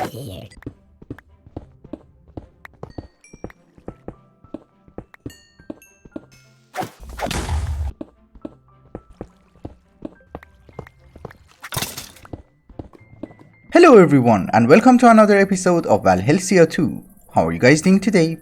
here. Hello everyone and welcome to another episode of Valhelsia 2. How are you guys doing today?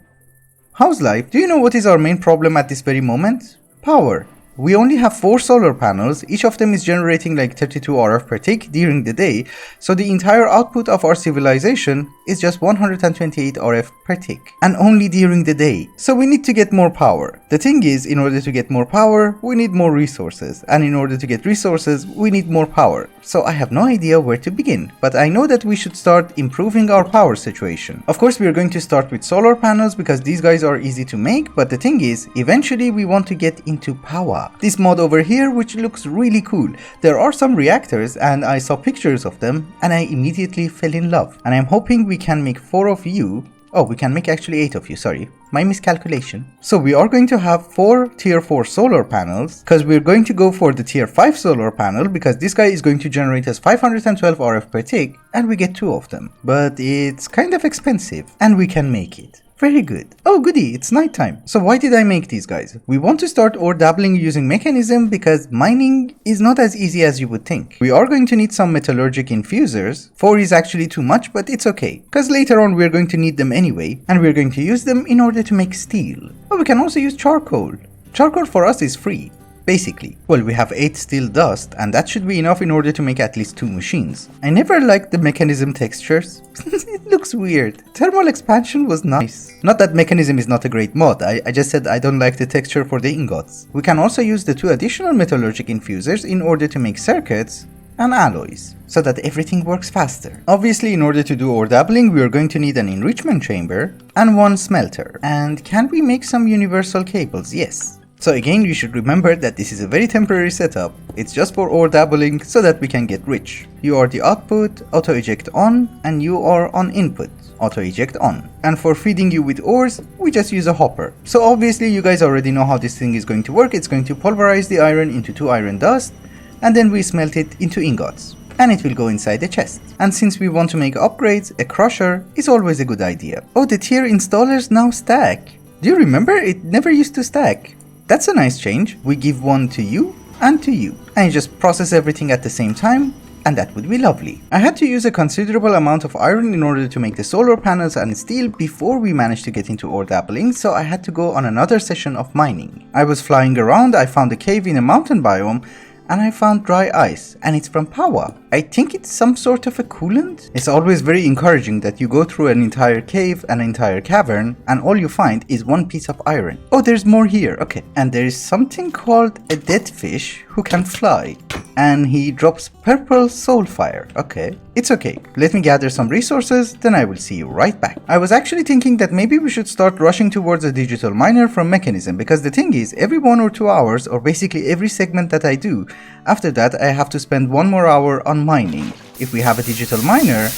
How's life? Do you know what is our main problem at this very moment? Power. We only have 4 solar panels, each of them is generating like 32 RF per tick during the day, so the entire output of our civilization is just 128 RF per tick, and only during the day. So we need to get more power. The thing is, in order to get more power, we need more resources, and in order to get resources, we need more power. So I have no idea where to begin, but I know that we should start improving our power situation. Of course, we are going to start with solar panels because these guys are easy to make, but the thing is, eventually we want to get into Powah. This mod over here, which looks really cool. There are some reactors and I saw pictures of them and I immediately fell in love. And I'm hoping we can make 4 of you. Oh, we can make actually 8 of you, sorry. My miscalculation. So we are going to have 4 tier 4 solar panels because we're going to go for the tier 5 solar panel because this guy is going to generate us 512 RF per tick and we get 2 of them. But it's kind of expensive and we can make it. Very good. Oh goody, it's nighttime. So why did I make these guys? We want to start ore dabbling using mechanism because mining is not as easy as you would think. We are going to need some metallurgic infusers. 4 is actually too much, but it's okay. Because later on we're going to need them anyway, and we're going to use them in order to make steel. But we can also use charcoal. Charcoal for us is free. Basically. Well, we have 8 steel dust and that should be enough in order to make at least 2 machines. I never liked the mechanism textures. It looks weird. Thermal expansion was nice. Not that mechanism is not a great mod, I just said I don't like the texture for the ingots. We can also use the 2 additional metallurgic infusers in order to make circuits and alloys, so that everything works faster. Obviously, in order to do ore dabbling, we are going to need an enrichment chamber and 1 smelter. And can we make some universal cables? Yes. So again, you should remember that this is a very temporary setup. It's just for ore dabbling so that we can get rich. You are the output, auto eject on, and you are on input, auto eject on. And for feeding you with ores, we just use a hopper. So obviously you guys already know how this thing is going to work. It's going to pulverize the iron into 2 iron dust, and then we smelt it into ingots. And it will go inside the chest. And since we want to make upgrades, a crusher is always a good idea. Oh, the tier installers now stack. Do you remember? It never used to stack. That's a nice change. We give 1 to you and to you. And you just process everything at the same time, and that would be lovely. I had to use a considerable amount of iron in order to make the solar panels and steel before we managed to get into ore dabbling, so I had to go on another session of mining. I was flying around, I found a cave in a mountain biome, and I found dry ice, and it's from Powah. I think it's some sort of a coolant. It's always very encouraging that you go through an entire cave, an entire cavern, and all you find is 1 piece of iron. Oh, there's more here, okay. And there is something called a dead fish who can fly, and he drops purple soul fire, okay. It's okay, let me gather some resources, then I will see you right back. I was actually thinking that maybe we should start rushing towards a digital miner from mechanism, because the thing is, every 1 or 2 hours, or basically every segment that I do, after that I have to spend 1 more hour on mining. If we have a digital miner,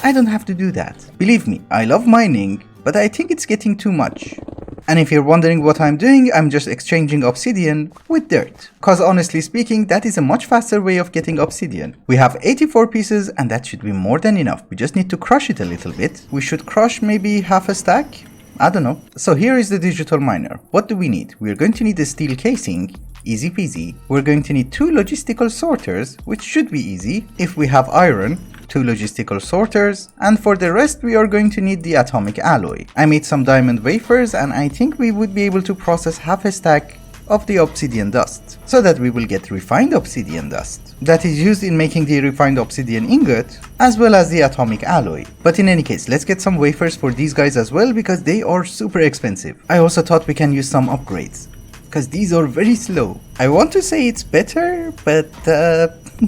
I don't have to do that. Believe me, I love mining, but I think it's getting too much. And if you're wondering what I'm doing, I'm just exchanging obsidian with dirt. Cause honestly speaking, that is a much faster way of getting obsidian. We have 84 pieces and that should be more than enough. We just need to crush it a little bit. We should crush maybe half a stack. I don't know. So here is the digital miner. What do we need? We're going to need a steel casing. Easy peasy. We're going to need 2 logistical sorters, which should be easy. If we have iron, 2 logistical sorters, and for the rest we are going to need the atomic alloy. I made some diamond wafers and I think we would be able to process half a stack of the obsidian dust, so that we will get refined obsidian dust. That is used in making the refined obsidian ingot, as well as the atomic alloy. But in any case, let's get some wafers for these guys as well because they are super expensive. I also thought we can use some upgrades, because these are very slow. I want to say it's better, but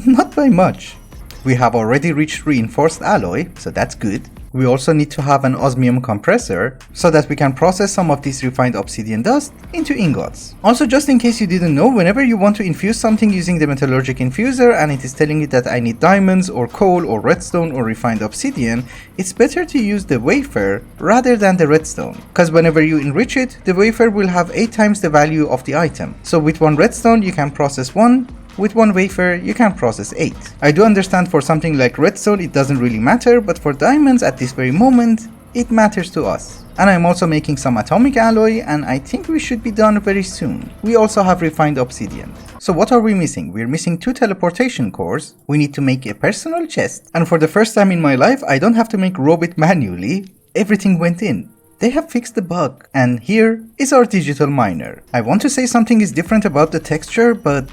not by much. We have already reached reinforced alloy, so that's good. We also need to have an osmium compressor so that we can process some of this refined obsidian dust into ingots. Also, just in case you didn't know, whenever you want to infuse something using the metallurgic infuser and it is telling you that I need diamonds or coal or redstone or refined obsidian, it's better to use the wafer rather than the redstone, because whenever you enrich it, the wafer will have 8 times the value of the item. So with 1 redstone you can process 1 with one wafer you can process 8. I do understand for something like redstone it doesn't really matter, but for diamonds at this very moment, it matters to us. And I'm also making some atomic alloy, and I think we should be done very soon. We also have refined obsidian. So what are we missing? We're missing 2 teleportation cores, we need to make a personal chest, and for the first time in my life I don't have to make robot manually, everything went in. They have fixed the bug, and here is our digital miner. I want to say something is different about the texture, but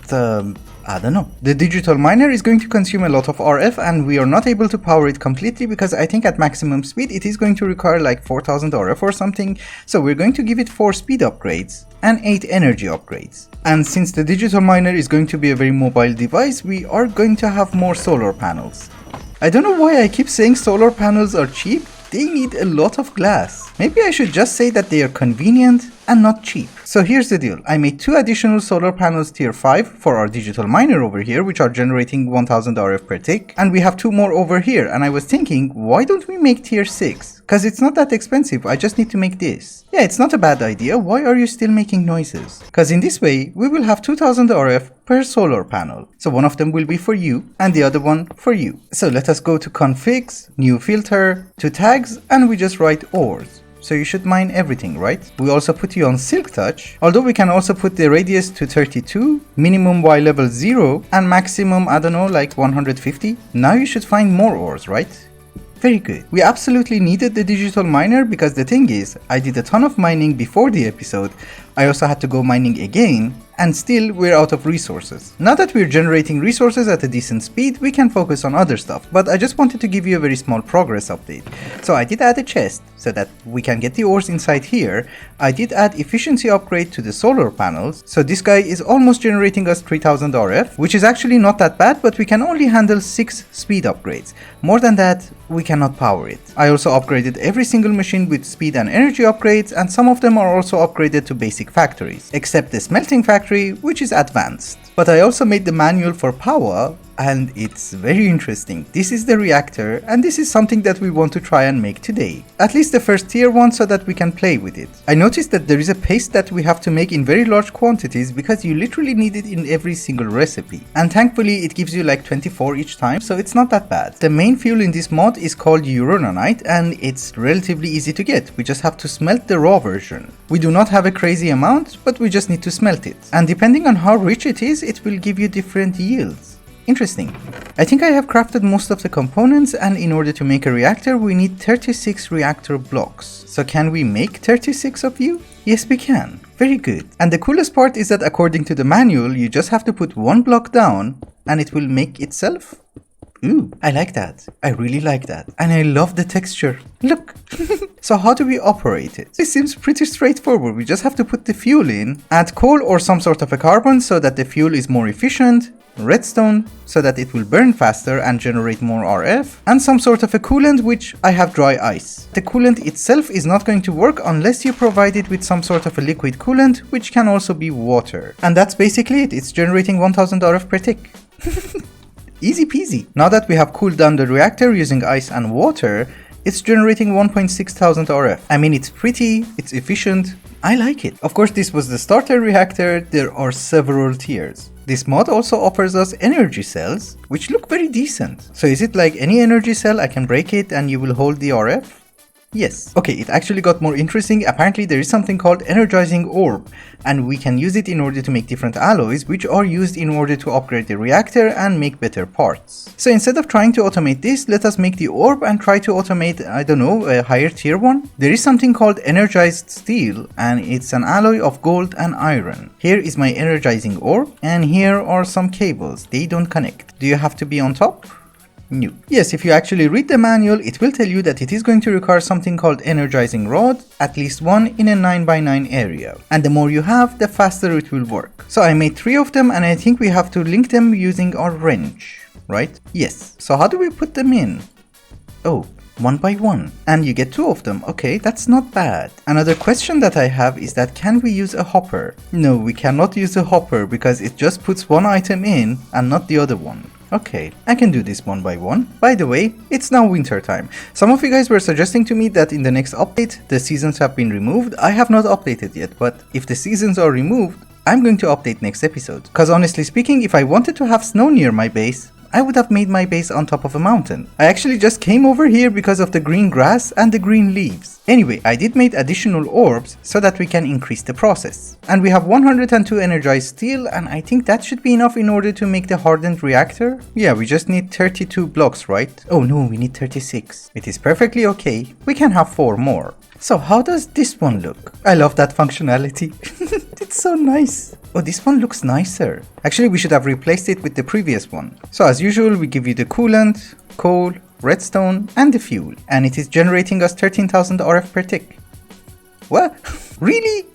I don't know. The digital miner is going to consume a lot of RF, and we are not able to power it completely because I think at maximum speed it is going to require like 4000 RF or something. So we're going to give it 4 speed upgrades and 8 energy upgrades. And since the digital miner is going to be a very mobile device, we are going to have more solar panels. I don't know why I keep saying solar panels are cheap. They need a lot of glass. Maybe I should just say that they are convenient and not cheap. So here's the deal. I made 2 additional solar panels tier 5 for our digital miner over here, which are generating 1000 RF per tick. And we have 2 more over here. And I was thinking, why don't we make tier 6? Because it's not that expensive. I just need to make this. Yeah, it's not a bad idea. Why are you still making noises? Because in this way, we will have 2000 RF per solar panel. So one of them will be for you and the other one for you. So let us go to configs, new filter, to tags, and we just write ores. So you should mine everything, right? We also put you on silk touch, although we can also put the radius to 32, minimum Y level 0, and maximum, I don't know, like 150. Now you should find more ores, right? Very good. We absolutely needed the digital miner because the thing is, I did a ton of mining before the episode. I also had to go mining again, and still we're out of resources. Now that we're generating resources at a decent speed, we can focus on other stuff, but I just wanted to give you a very small progress update. So I did add a chest so that we can get the ores inside here. I did add efficiency upgrade to the solar panels, so this guy is almost generating us 3000 RF, which is actually not that bad, but we can only handle 6 speed upgrades. More than that, we cannot power it. I also upgraded every single machine with speed and energy upgrades, and some of them are also upgraded to basic factories, except the smelting factory, which is advanced. But I also made the manual for Powah, and it's very interesting. This is the reactor, and this is something that we want to try and make today. At least the first tier one, so that we can play with it. I noticed that there is a paste that we have to make in very large quantities because you literally need it in every single recipe. And thankfully it gives you like 24 each time, so it's not that bad. The main fuel in this mod is called uranite, and it's relatively easy to get. We just have to smelt the raw version. We do not have a crazy amount, but we just need to smelt it. And depending on how rich it is, it will give you different yields. Interesting. I think I have crafted most of the components, and in order to make a reactor we need 36 reactor blocks. So can we make 36 of you? Yes, we can. Very good. And the coolest part is that according to the manual you just have to put 1 block down and it will make itself. Ooh, I like that. I really like that. And I love the texture. Look! So how do we operate it? This seems pretty straightforward. We just have to put the fuel in, add coal or some sort of a carbon so that the fuel is more efficient, redstone so that it will burn faster and generate more RF, and some sort of a coolant, which I have dry ice. The coolant itself is not going to work unless you provide it with some sort of a liquid coolant, which can also be water. And that's basically it. It's generating 1000 RF per tick. Easy peasy. Now that we have cooled down the reactor using ice and water, it's generating 1,600 RF. I mean, it's pretty, it's efficient, I like it. Of course, this was the starter reactor. There are several tiers. This mod also offers us energy cells, which look very decent. So is it like any energy cell? I can break it and you will hold the RF? Yes. Okay, it actually got more interesting. Apparently there is something called energizing orb, and we can use it in order to make different alloys, which are used in order to upgrade the reactor and make better parts. So instead of trying to automate this, let us make the orb and try to automate, I don't know, a higher tier one. There is something called energized steel, and it's an alloy of gold and iron. Here is my energizing orb, and here are some cables. They don't connect. Do you have to be on top? No. Yes, if you actually read the manual, it will tell you that it is going to require something called energizing rod, at least one in a 9x9 area. And the more you have, the faster it will work. So I made 3 of them, and I think we have to link them using our wrench, right? Yes. So how do we put them in? Oh, 1 by 1. And you get 2 of them. Okay, that's not bad. Another question that I have is that can we use a hopper? No, we cannot use a hopper because it just puts one item in and not the other one. Okay, I can do this 1 by 1. By the way, it's now winter time. Some of you guys were suggesting to me that in the next update, the seasons have been removed. I have not updated yet, but if the seasons are removed, I'm going to update next episode. Cause honestly speaking, if I wanted to have snow near my base, I would have made my base on top of a mountain. I actually just came over here because of the green grass and the green leaves. Anyway, I did make additional orbs so that we can increase the process. And we have 102 energized steel, and I think that should be enough in order to make the hardened reactor. Yeah, we just need 32 blocks, right? Oh no, we need 36. It is perfectly okay. We can have 4 more. So how does this one look? I love that functionality. It's so nice. Oh, this one looks nicer. Actually, we should have replaced it with the previous one. So as usual, we give you the coolant, coal, redstone, and the fuel. And it is generating us 13,000 RF per tick. What? Really?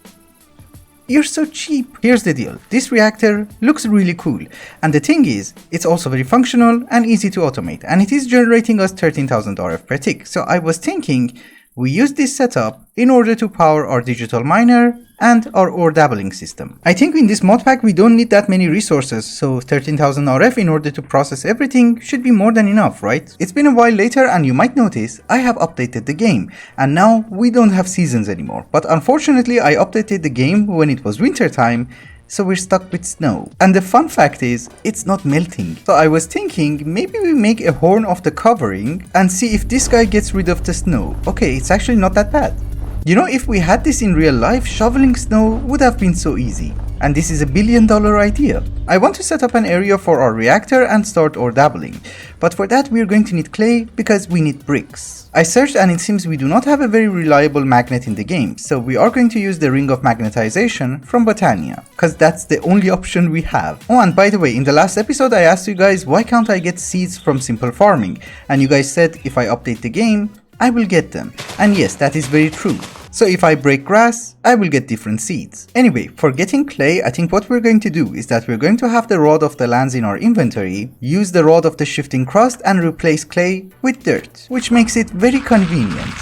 You're so cheap. Here's the deal. This reactor looks really cool. And the thing is, it's also very functional and easy to automate. And it is generating us 13,000 RF per tick. So I was thinking, we use this setup in order to power our digital miner and our ore dabbling system. I think in this mod pack we don't need that many resources, so 13,000 RF in order to process everything should be more than enough, right? It's been a while later and you might notice I have updated the game, and now we don't have seasons anymore. But unfortunately I updated the game when it was winter time, so we're stuck with snow. And the fun fact is, it's not melting. So I was thinking, maybe we make a horn of the covering and see if this guy gets rid of the snow. Okay, it's actually not that bad. You know, if we had this in real life, shoveling snow would have been so easy. And this is $1 billion idea. I want to set up an area for our reactor and start ore dabbling. But for that we're going to need clay because we need bricks. I searched and it seems we do not have a very reliable magnet in the game, so we are going to use the ring of magnetization from Botania, because that's the only option we have. Oh, and by the way, in the last episode I asked you guys why can't I get seeds from simple farming, and you guys said if I update the game, I will get them. And yes, that is very true. So if I break grass, I will get different seeds. Anyway, for getting clay, I think what we're going to do is that we're going to have the rod of the lands in our inventory, use the rod of the shifting crust and replace clay with dirt, which makes it very convenient.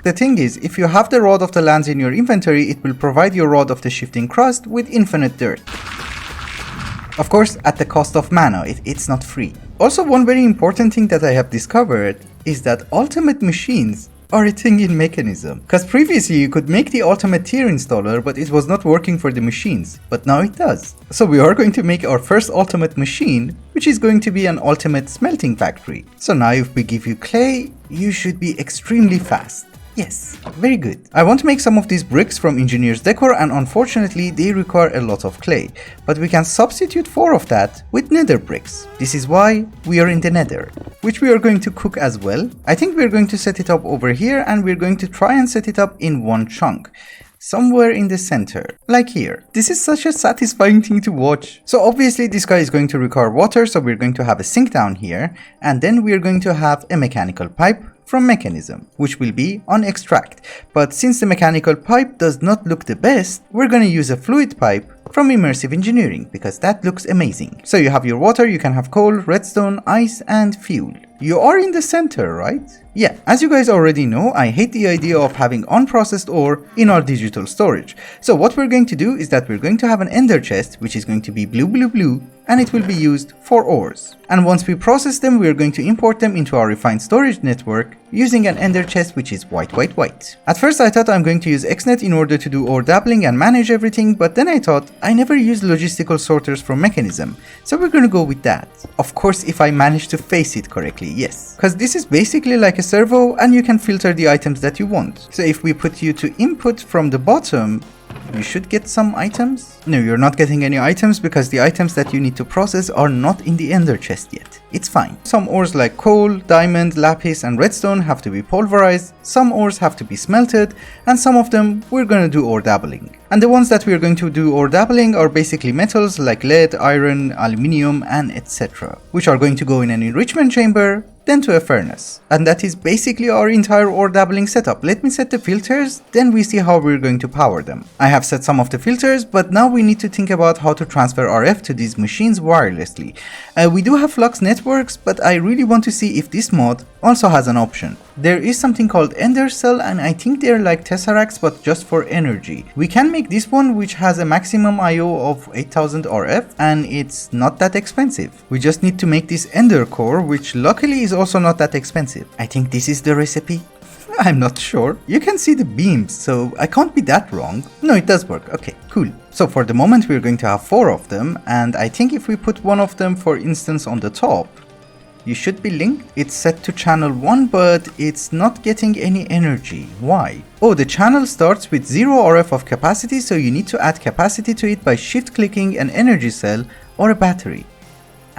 The thing is, if you have the rod of the lands in your inventory, it will provide your rod of the shifting crust with infinite dirt. Of course, at the cost of mana, it's not free. Also, one very important thing that I have discovered is that ultimate machines are a thing in Mechanism. Because previously you could make the ultimate tier installer, but it was not working for the machines, but now it does. So we are going to make our first ultimate machine, which is going to be an ultimate smelting factory. So now if we give you clay, you should be extremely fast. Yes, very good. I want to make some of these bricks from Engineer's Decor, and unfortunately they require a lot of clay, but we can substitute 4 of that with nether bricks. This is why we are in the nether, which we are going to cook as well. I think we're going to set it up over here, and we're going to try and set it up in one chunk. Somewhere in the center, like here. This is such a satisfying thing to watch. So obviously this guy is going to require water, so we're going to have a sink down here, and then we're going to have a mechanical pipe from Mechanism, which will be on extract. But since the mechanical pipe does not look the best, we're going to use a fluid pipe from Immersive Engineering, because that looks amazing. So you have your water, you can have coal, redstone, ice, and fuel. You are in the center, right? Yeah, as you guys already know, I hate the idea of having unprocessed ore in our digital storage. So what we're going to do is that we're going to have an ender chest, which is going to be blue, blue, blue, and it will be used for ores. And once we process them, we are going to import them into our refined storage network using an ender chest which is white, white, white. At first I thought I'm going to use XNet in order to do ore dabbling and manage everything, but then I thought I never used logistical sorters from Mechanism, so we're going to go with that. Of course, if I manage to face it correctly, yes. Because this is basically like a servo and you can filter the items that you want. So if we put you to input from the bottom, you should get some items. No, you're not getting any items because the items that you need to process are not in the ender chest yet. It's fine. Some ores like coal, diamond, lapis and redstone have to be pulverized, some ores have to be smelted, and some of them we're gonna do ore dabbling. And the ones that we're going to do ore dabbling are basically metals like lead, iron, aluminium and etc. which are going to go in an enrichment chamber, then to a furnace. And that is basically our entire ore dabbling setup. Let me set the filters, then we see how we're going to power them. I have set some of the filters, but now we need to think about how to transfer RF to these machines wirelessly. We do have flux networks, but I really want to see if this mod also has an option. There is something called Ender Cell, and I think they're like Tesseracts but just for energy. We can make this one, which has a maximum IO of 8000 RF, and it's not that expensive. We just need to make this Ender Core, which luckily is also not that expensive. I think this is the recipe. I'm not sure. You can see the beams, so I can't be that wrong. No, it does work. Okay, cool. So for the moment we're going to have 4 of them, and I think if we put one of them, for instance, on the top, you should be linked. It's set to channel 1, but it's not getting any energy. Why? Oh, the channel starts with 0 RF of capacity, so you need to add capacity to it by shift clicking an energy cell or a battery.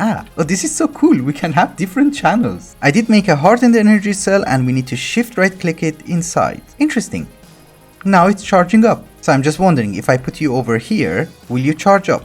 Oh, this is so cool. We can have different channels. I did make a hardened energy cell and we need to shift right click it inside. Interesting. Now it's charging up. So I'm just wondering, if I put you over here, will you charge up?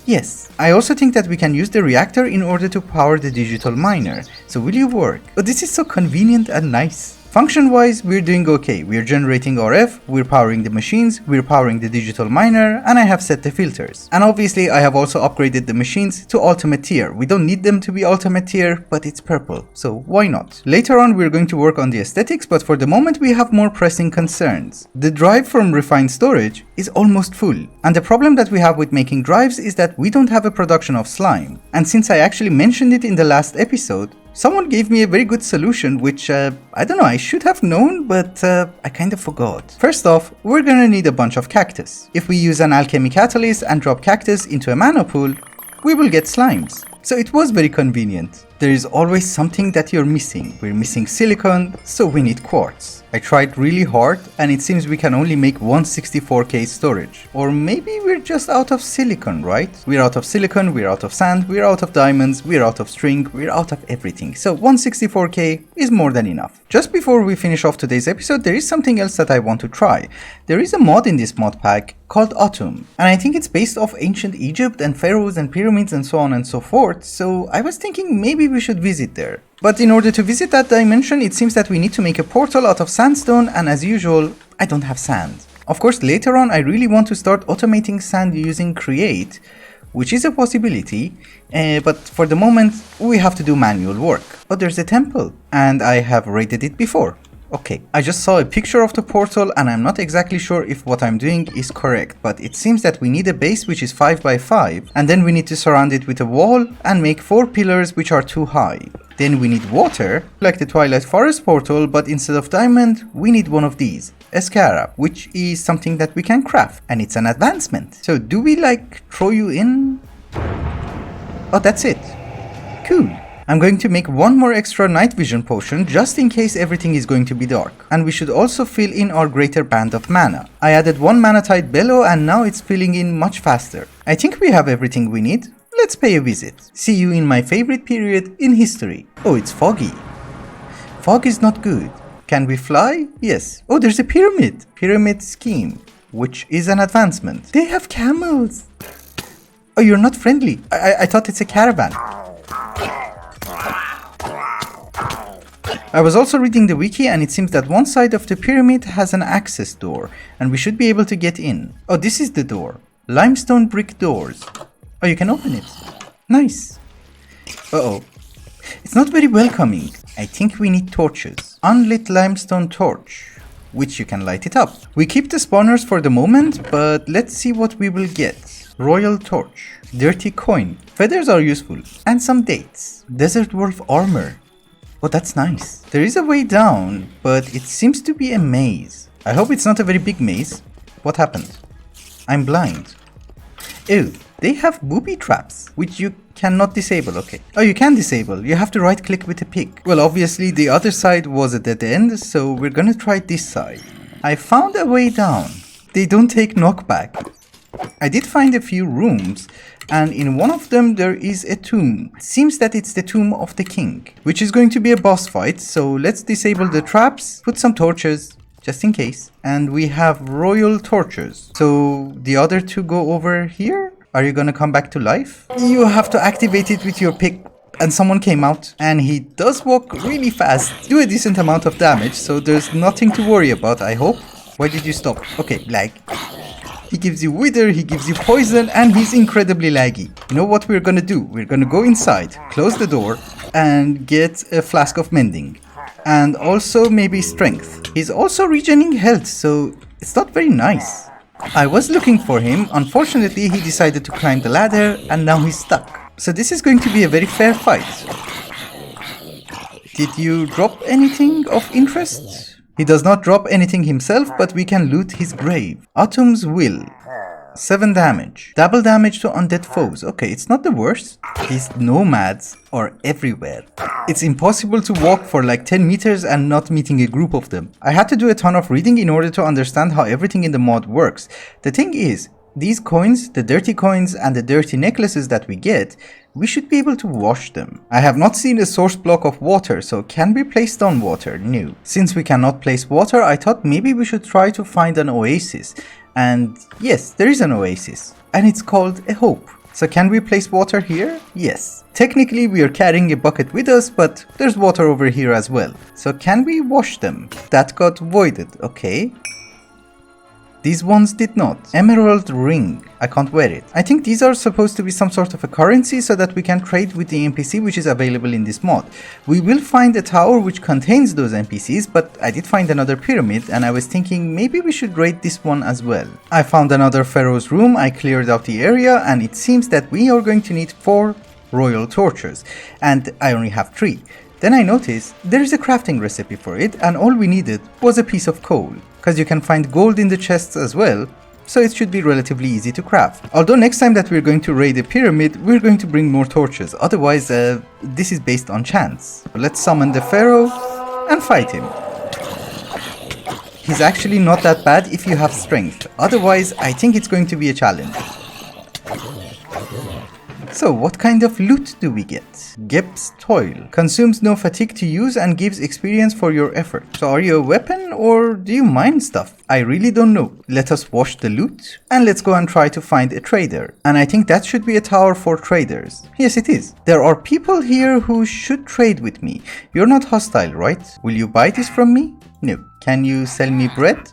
Yes. I also think that we can use the reactor in order to power the digital miner. So will you work? Oh, this is so convenient and nice. Function wise, we're doing okay. We're generating RF, we're powering the machines, we're powering the digital miner, and I have set the filters. And obviously I have also upgraded the machines to ultimate tier. We don't need them to be ultimate tier, but it's purple, so why not? Later on we're going to work on the aesthetics, but for the moment we have more pressing concerns. The drive from refined storage is almost full, and the problem that we have with making drives is that we don't have a production of slime. And since I actually mentioned it in the last episode, someone gave me a very good solution, which, I don't know, I should have known, but I kind of forgot. First off, we're gonna need a bunch of cactus. If we use an alchemy catalyst and drop cactus into a mana pool, we will get slimes. So it was very convenient. There is always something that you're missing. We're missing silicon, so we need quartz. I tried really hard and it seems we can only make 164K storage. Or maybe we're just out of silicon, right? We're out of silicon, we're out of sand, we're out of diamonds, we're out of string, we're out of everything. So 164K is more than enough. Just before we finish off today's episode, there is something else that I want to try. There is a mod in this mod pack called Atum, and I think it's based off ancient Egypt and pharaohs and pyramids and so on and so forth, so I was thinking maybe we should visit there. But in order to visit that dimension, it seems that we need to make a portal out of sandstone, and as usual, I don't have sand. Of course, later on I really want to start automating sand using Create, which is a possibility, but for the moment we have to do manual work. Oh, there's a temple, and I have raided it before. Okay, I just saw a picture of the portal and I'm not exactly sure if what I'm doing is correct, but it seems that we need a base which is 5 by 5, and then we need to surround it with a wall and make 4 pillars which are too high. Then we need water, like the Twilight Forest portal, but instead of diamond, we need one of these, a scarab, which is something that we can craft, and it's an advancement. So do we throw you in? Oh, that's it. Cool. I'm going to make one more extra night vision potion just in case everything is going to be dark. And we should also fill in our greater band of mana. I added one manatite bellow and now it's filling in much faster. I think we have everything we need. Let's pay a visit. See you in my favorite period in history. Oh, it's foggy. Fog is not good. Can we fly? Yes. Oh, there's a pyramid. Pyramid scheme, which is an advancement. They have camels. Oh, you're not friendly. I thought it's a caravan. I was also reading the wiki and it seems that one side of the pyramid has an access door and we should be able to get in. Oh, this is the door. Limestone brick doors. Oh, you can open it. Nice. Uh-oh. It's not very welcoming. I think we need torches. Unlit limestone torch, which you can light it up. We keep the spawners for the moment, but let's see what we will get. Royal torch. Dirty coin. Feathers are useful. And some dates. Desert wolf armor. Oh, that's nice. There is a way down, but it seems to be a maze. I hope it's not a very big maze. What happened? I'm blind. Ew, they have booby traps, which you cannot disable. Okay. Oh, you can disable. You have to right click with a pick. Well, obviously the other side was a dead end, so we're gonna try this side. I found a way down. They don't take knockback. I did find a few rooms, and in one of them there is a tomb. It seems that it's the tomb of the king, which is going to be a boss fight, so let's disable the traps, put some torches, just in case. And we have royal torches. So the other two go over here? Are you gonna come back to life? You have to activate it with your pick. And someone came out, and he does walk really fast, do a decent amount of damage, so there's nothing to worry about, I hope. Why did you stop? Okay, lag. He gives you wither, he gives you poison, and he's incredibly laggy. You know what we're gonna do? We're gonna go inside, close the door, and get a flask of mending. And also maybe strength. He's also regening health, so it's not very nice. I was looking for him. Unfortunately, he decided to climb the ladder, and now he's stuck. So this is going to be a very fair fight. Did you drop anything of interest? He does not drop anything himself, but we can loot his grave. Atum's Will. 7 damage. Double damage to undead foes. Okay, it's not the worst. These nomads are everywhere. It's impossible to walk for like 10 meters and not meeting a group of them. I had to do a ton of reading in order to understand how everything in the mod works. The thing is, these coins, the dirty coins and the dirty necklaces that we get, we should be able to wash them. I have not seen a source block of water, so can be placed on water? No. Since we cannot place water, I thought maybe we should try to find an oasis. And yes, there is an oasis. And it's called a hope. So can we place water here? Yes. Technically we are carrying a bucket with us, but there's water over here as well. So can we wash them? That got voided, okay. These ones did not. Emerald ring. I can't wear it. I think these are supposed to be some sort of a currency so that we can trade with the NPC which is available in this mod. We will find a tower which contains those NPCs, but I did find another pyramid and I was thinking maybe we should raid this one as well. I found another pharaoh's room, I cleared out the area and it seems that we are going to need 4 royal torches and I only have 3. Then I noticed there is a crafting recipe for it and all we needed was a piece of coal. Because you can find gold in the chests as well, so it should be relatively easy to craft. Although next time that we're going to raid a pyramid, we're going to bring more torches, otherwise this is based on chance. Let's summon the pharaoh and fight him. He's actually not that bad if you have strength, otherwise I think it's going to be a challenge. So what kind of loot do we get? Gep's Toil. Consumes no fatigue to use and gives experience for your effort. So are you a weapon or do you mine stuff? I really don't know. Let us wash the loot and let's go and try to find a trader. And I think that should be a tower for traders. Yes, it is. There are people here who should trade with me. You're not hostile, right? Will you buy this from me? No. Can you sell me bread?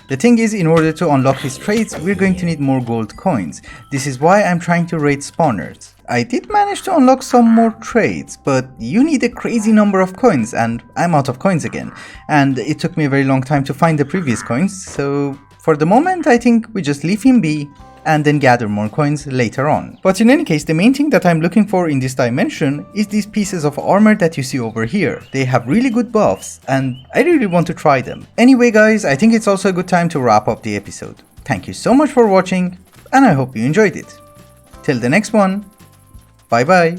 The thing is, in order to unlock his trades, we're going to need more gold coins. This is why I'm trying to raid spawners. I did manage to unlock some more trades, but you need a crazy number of coins and I'm out of coins again. And it took me a very long time to find the previous coins, so for the moment I think we just leave him be and then gather more coins later on. But in any case, the main thing that I'm looking for in this dimension is these pieces of armor that you see over here. They have really good buffs and I really want to try them. Anyway guys, I think it's also a good time to wrap up the episode. Thank you so much for watching and I hope you enjoyed it. Till the next one, bye bye.